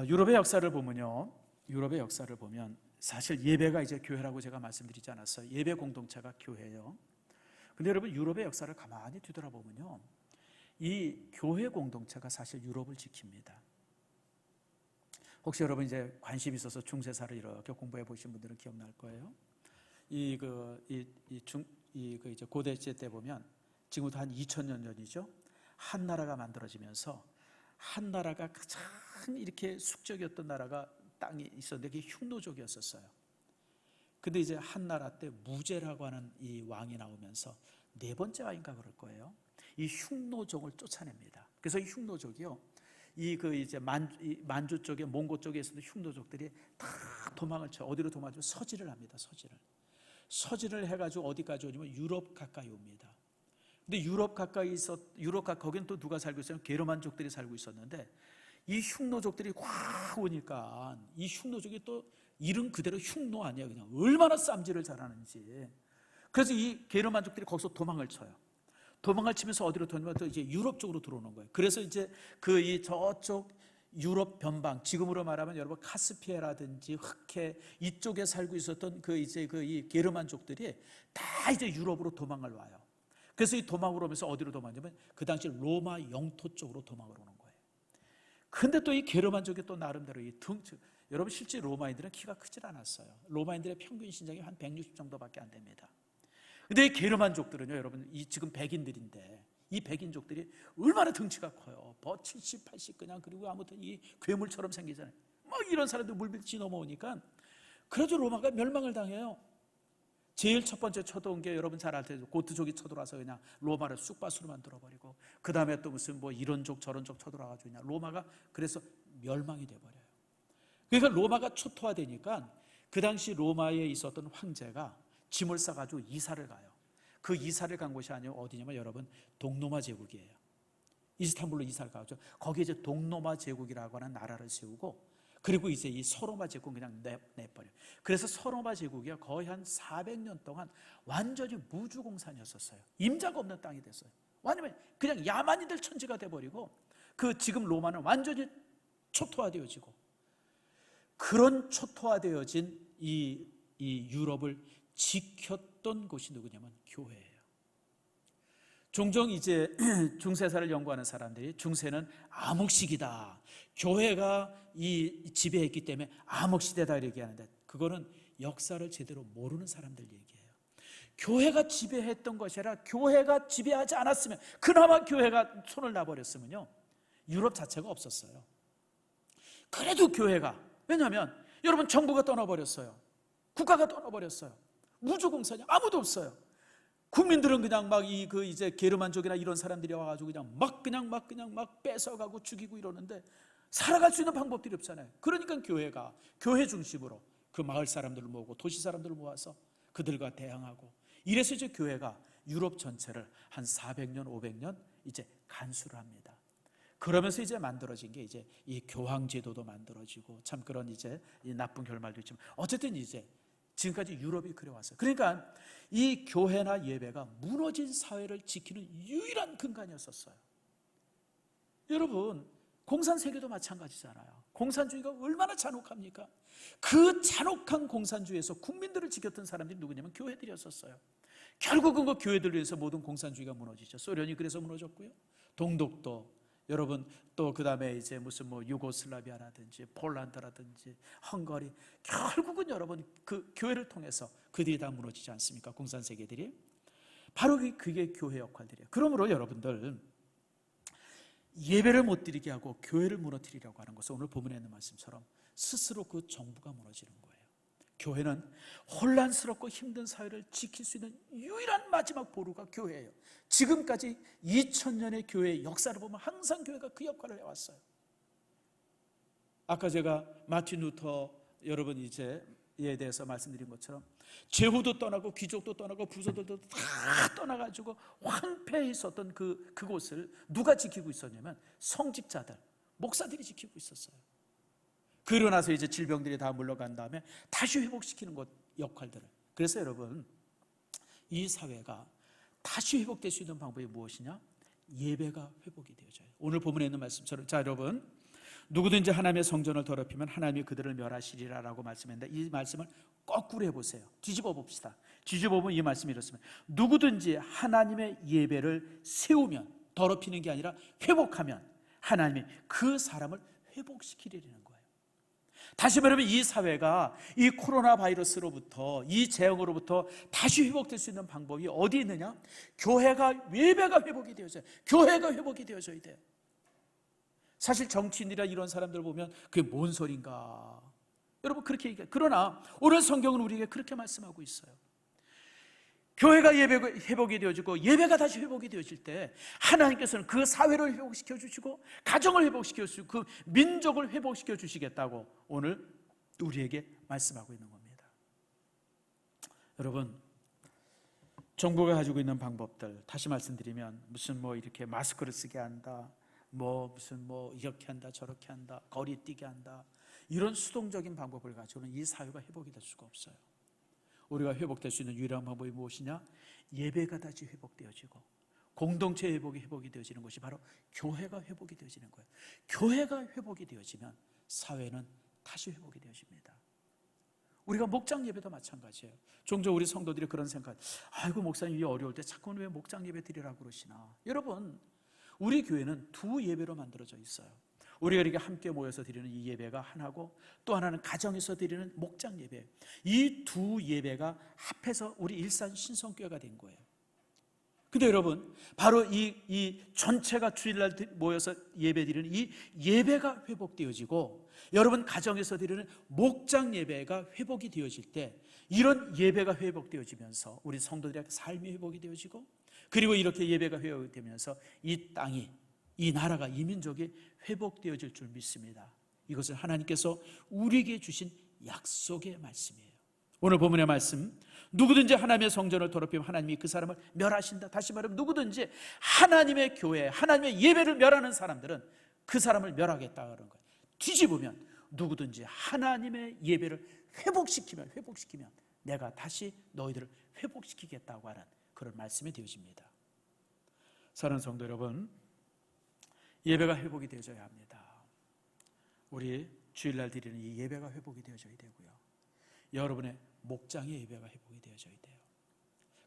유럽의 역사를 보면요, 유럽의 역사를 보면 사실 예배가 이제 교회라고 제가 말씀드리지 않았어요. 예배 공동체가 교회예요. 근데 여러분 유럽의 역사를 가만히 뒤돌아보면요, 이 교회 공동체가 사실 유럽을 지킵니다. 혹시 여러분 이제 관심 있어서 중세사를 이렇게 공부해 보신 분들은 기억날 거예요. 이제 고대 시대 때 보면 지금부터 한 2000년 전이죠. 한 나라가 만들어지면서 한 나라가 가장 이렇게 숙적이었던 나라가 땅이 있었는데 그게 흉노족이었었어요. 근데 이제 한 나라 때 무제라고 하는 이 왕이 나오면서 4번째 왕인가 그럴 거예요. 이 흉노족을 쫓아냅니다. 그래서 이 흉노족이요, 이제 만주 쪽에 몽고 쪽에 있었던 흉노족들이 다 도망을 쳐요. 어디로 도망을 쳐요? 서지를 합니다. 서지를 해가지고 어디까지 오냐면 유럽 가까이 옵니다. 근데 거긴 또 누가 살고 있어요? 게르만족들이 살고 있었는데 이 흉노족들이 확 오니까 이 흉노족이 또 이름 그대로 흉노 아니에요. 그냥 얼마나 쌈질을 잘하는지. 그래서 이 게르만족들이 거기서 도망을 쳐요. 도망을 치면서 어디로 들어오냐면 또 이제 유럽 쪽으로 들어오는 거예요. 그래서 이제 저쪽 유럽 변방, 지금으로 말하면 여러분 카스피해라든지 흑해 이쪽에 살고 있었던 이 게르만족들이 다 이제 유럽으로 도망을 와요. 그래서 이 도망을 오면서 어디로 도망하냐면 그 당시 로마 영토 쪽으로 도망을 오는 거예요. 근데 또 이 게르만족이 또 나름대로 여러분 실제 로마인들은 키가 크질 않았어요. 로마인들의 평균 신장이 한 160 정도밖에 안 됩니다. 근데 이 게르만족들은요, 여러분 지금 백인들인데 이 백인족들이 얼마나 덩치가 커요. 70, 80 그냥. 그리고 아무튼 이 괴물처럼 생기잖아요. 이런 사람들 물빛이 넘어오니까 그래도 로마가 멸망을 당해요. 제일 첫 번째 쳐들어온 게 여러분 잘 알 테죠. 고트족이 쳐들어와서 그냥 로마를 쑥밭으로 만들어버리고 그 다음에 또 무슨 이런 족 저런 족 쳐들어와가지고 그냥 로마가 그래서 멸망이 돼버려요. 그러니까 로마가 초토화되니까 그 당시 로마에 있었던 황제가 짐을 싸가지고 이사를 가요. 그 이사를 간 곳이 아니고 어디냐면 여러분 동로마 제국이에요. 이스탄불로 이사를 가죠. 거기에 이제 동로마 제국이라고 하는 나라를 세우고 그리고 이제 이 서로마 제국 그냥 내버려요. 그래서 서로마 제국이 거의 한 400년 동안 완전히 무주공산이었었어요. 임자가 없는 땅이 됐어요. 왜냐면 그냥 야만인들 천지가 돼버리고 지금 로마는 완전히 초토화되어지고 그런 초토화되어진 이 유럽을 지켰던 곳이 누구냐면 교회예요. 종종 이제 중세사를 연구하는 사람들이 중세는 암흑시기다, 교회가 이 지배했기 때문에 암흑시대다 이렇게 하는데 그거는 역사를 제대로 모르는 사람들 얘기예요. 교회가 지배했던 것이 아니라 교회가 지배하지 않았으면, 그나마 교회가 손을 놔버렸으면요, 유럽 자체가 없었어요. 그래도 교회가, 왜냐하면 여러분 정부가 떠나버렸어요. 국가가 떠나버렸어요. 우주공사냐 아무도 없어요. 국민들은 그냥 막 이제 게르만족이나 이런 사람들이 와가지고 그냥 막 뺏어가고 죽이고 이러는데 살아갈 수 있는 방법들이 없잖아요. 그러니까 교회가 교회 중심으로 그 마을 사람들을 모으고 도시 사람들을 모아서 그들과 대항하고, 이래서 이제 교회가 유럽 전체를 한 400년 500년 이제 간수를 합니다. 그러면서 이제 만들어진 게 이제 이 교황제도도 만들어지고, 참 그런 이제 이 나쁜 결말도 있지만 어쨌든 이제 지금까지 유럽이 그래왔어요. 그러니까 이 교회나 예배가 무너진 사회를 지키는 유일한 근간이었었어요. 여러분, 공산세계도 마찬가지잖아요. 공산주의가 얼마나 잔혹합니까? 그 잔혹한 공산주의에서 국민들을 지켰던 사람들이 누구냐면 교회들이었었어요. 결국은 그 교회들을 위해서 모든 공산주의가 무너지죠. 소련이 그래서 무너졌고요. 동독도, 여러분 또 그 다음에 이제 무슨 유고슬라비아라든지 폴란드라든지 헝가리, 결국은 여러분 그 교회를 통해서 그들이 다 무너지지 않습니까? 공산세계들이. 바로 그게 교회 역할들이에요. 그러므로 여러분들, 예배를 못 드리게 하고 교회를 무너뜨리려고 하는 것은 오늘 본문에 있는 말씀처럼 스스로 그 정부가 무너지는 거예요. 교회는 혼란스럽고 힘든 사회를 지킬 수 있는 유일한 마지막 보루가 교회예요. 지금까지 2000년의 교회의 역사를 보면 항상 교회가 그 역할을 해왔어요. 아까 제가 마틴 루터 여러분 이제에 대해서 말씀드린 것처럼 제후도 떠나고 귀족도 떠나고 부자들도 다 떠나가지고 황폐해 있었던 그곳을 누가 지키고 있었냐면 성직자들, 목사들이 지키고 있었어요. 그러고 나서 이제 질병들이 다 물러간 다음에 다시 회복시키는 것 역할들을. 그래서 여러분, 이 사회가 다시 회복될 수 있는 방법이 무엇이냐? 예배가 회복이 되어져요. 오늘 본문에 있는 말씀처럼, 자 여러분, 누구든지 하나님의 성전을 더럽히면 하나님이 그들을 멸하시리라 라고 말씀했는데, 이 말씀을 거꾸로 해보세요. 뒤집어 봅시다. 뒤집어 보면 이 말씀이 이렇습니다. 누구든지 하나님의 예배를 세우면, 더럽히는 게 아니라 회복하면 하나님이 그 사람을 회복시키리라는 거예요. 다시 말하면 이 사회가 이 코로나 바이러스로부터, 이 재앙으로부터 다시 회복될 수 있는 방법이 어디 있느냐? 교회가, 예배가 회복이 되어져요. 교회가 회복이 되어져야 돼요. 사실 정치인이라 이런 사람들 보면 그게 뭔 소린가, 여러분 그렇게 얘기해요. 그러나 오늘 성경은 우리에게 그렇게 말씀하고 있어요. 교회가 회복이 되어지고 예배가 다시 회복이 되어질 때 하나님께서는 그 사회를 회복시켜 주시고 가정을 회복시켜 주시고 그 민족을 회복시켜 주시겠다고 오늘 우리에게 말씀하고 있는 겁니다. 여러분, 정부가 가지고 있는 방법들, 다시 말씀드리면 무슨 이렇게 마스크를 쓰게 한다, 무슨 이렇게 한다 저렇게 한다, 거리 뛰게 한다, 이런 수동적인 방법을 가지고는 이 사회가 회복이 될 수가 없어요. 우리가 회복될 수 있는 유일한 방법이 무엇이냐? 예배가 다시 회복되어지고 공동체 회복이 되어지는 것이 바로 교회가 회복이 되어지는 거예요. 교회가 회복이 되어지면 사회는 다시 회복이 되어집니다. 우리가 목장 예배도 마찬가지예요. 종종 우리 성도들이 그런 생각, 아이고 목사님이 어려울 때 자꾸 왜 목장 예배 드리라고 그러시나. 여러분, 우리 교회는 두 예배로 만들어져 있어요. 우리가 이렇게 함께 모여서 드리는 이 예배가 하나고, 또 하나는 가정에서 드리는 목장 예배. 이 두 예배가 합해서 우리 일산 신성교회가 된 거예요. 근데 여러분, 바로 이 전체가 주일날 모여서 예배 드리는 이 예배가 회복되어지고, 여러분 가정에서 드리는 목장 예배가 회복이 되어질 때, 이런 예배가 회복되어지면서 우리 성도들의 삶이 회복이 되어지고, 그리고 이렇게 예배가 회복되면서 이 땅이, 이 나라가, 이 민족이 회복되어질 줄 믿습니다. 이것은 하나님께서 우리에게 주신 약속의 말씀이에요. 오늘 본문의 말씀, 누구든지 하나님의 성전을 더럽히면 하나님이 그 사람을 멸하신다. 다시 말하면 누구든지 하나님의 교회, 하나님의 예배를 멸하는 사람들은 그 사람을 멸하겠다 그런 거예요. 뒤집으면 누구든지 하나님의 예배를 회복시키면 내가 다시 너희들을 회복시키겠다고 하는 그런 말씀이 되어집니다. 사랑하는 성도 여러분, 예배가 회복이 되어져야 합니다. 우리 주일날 드리는 이 예배가 회복이 되어져야 되고요, 여러분의 목장의 예배가 회복이 되어져야 돼요.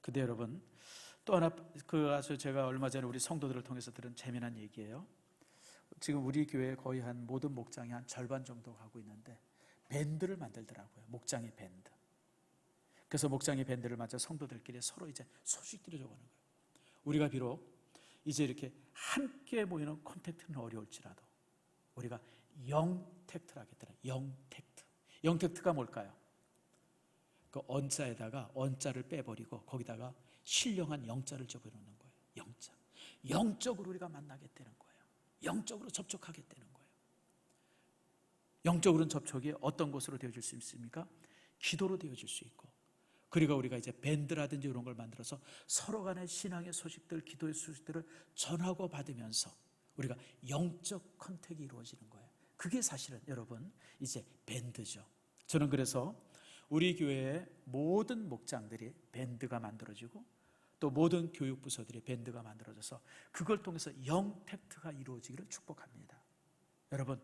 근데 여러분, 또 하나 아주 제가 얼마 전에 우리 성도들을 통해서 들은 재미난 얘기예요. 지금 우리 교회 거의 한 모든 목장이 한 절반 정도 가고 있는데 밴드를 만들더라고요. 목장의 밴드. 그래서 목장의 밴드를 맞춰 성도들끼리 서로 이제 소식들을 적어가는 거예요. 우리가 비록 이제 이렇게 함께 모이는 콘택트는 어려울지라도 우리가 영택트를 하겠다는 영택트. 영택트가 뭘까요? 그 언자에다가 언자를 빼버리고 거기다가 신령한 영자를 접어놓는 거예요. 영자. 영적으로 우리가 만나게 되는 거예요. 영적으로 접촉하게 되는 거예요. 영적으로는 접촉이 어떤 것으로 되어질 수 있습니까? 기도로 되어질 수 있고, 그리고 우리가 이제 밴드라든지 이런 걸 만들어서 서로 간의 신앙의 소식들, 기도의 소식들을 전하고 받으면서 우리가 영적 컨택이 이루어지는 거예요. 그게 사실은 여러분 이제 밴드죠. 저는 그래서 우리 교회의 모든 목장들이 밴드가 만들어지고 또 모든 교육부서들이 밴드가 만들어져서 그걸 통해서 영택트가 이루어지기를 축복합니다. 여러분,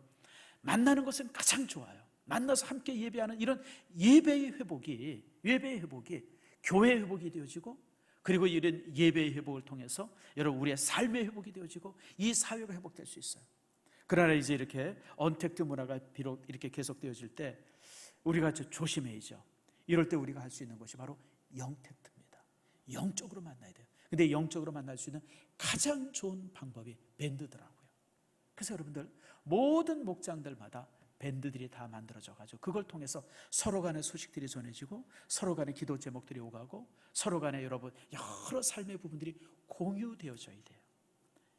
만나는 것은 가장 좋아요. 만나서 함께 예배하는 이런 예배의 회복이 교회의 회복이 되어지고, 그리고 이런 예배의 회복을 통해서 여러분 우리의 삶의 회복이 되어지고 이 사회가 회복될 수 있어요. 그러나 이제 이렇게 언택트 문화가 비록 이렇게 계속되어질 때 우리가 조심해야죠. 이럴 때 우리가 할 수 있는 것이 바로 영택트입니다. 영적으로 만나야 돼요. 근데 영적으로 만날 수 있는 가장 좋은 방법이 밴드더라고요. 그래서 여러분들 모든 목장들마다 밴드들이 다 만들어져 가지고 그걸 통해서 서로 간의 소식들이 전해지고 서로 간의 기도 제목들이 오가고 서로 간의 여러분 여러 삶의 부분들이 공유되어져야 돼요.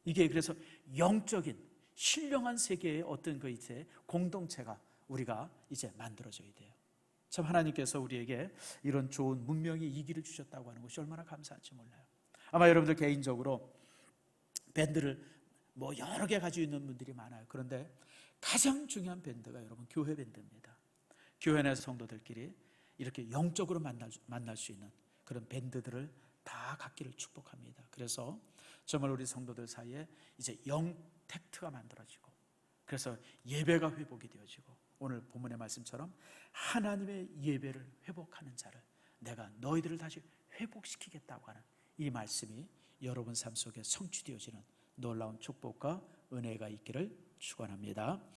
이게 그래서 영적인 신령한 세계의 어떤 그 이제 공동체가 우리가 이제 만들어져야 돼요. 참 하나님께서 우리에게 이런 좋은 문명의 이기를 주셨다고 하는 것이 얼마나 감사한지 몰라요. 아마 여러분들 개인적으로 밴드를 뭐 여러 개 가지고 있는 분들이 많아요. 그런데 가장 중요한 밴드가 여러분 교회 밴드입니다. 교회 내 성도들끼리 이렇게 영적으로 만날 수 있는 그런 밴드들을 다 갖기를 축복합니다. 그래서 정말 우리 성도들 사이에 이제 영택트가 만들어지고, 그래서 예배가 회복이 되어지고, 오늘 본문의 말씀처럼 하나님의 예배를 회복하는 자를 내가 너희들을 다시 회복시키겠다고 하는 이 말씀이 여러분 삶 속에 성취되어지는 놀라운 축복과 은혜가 있기를 축원합니다.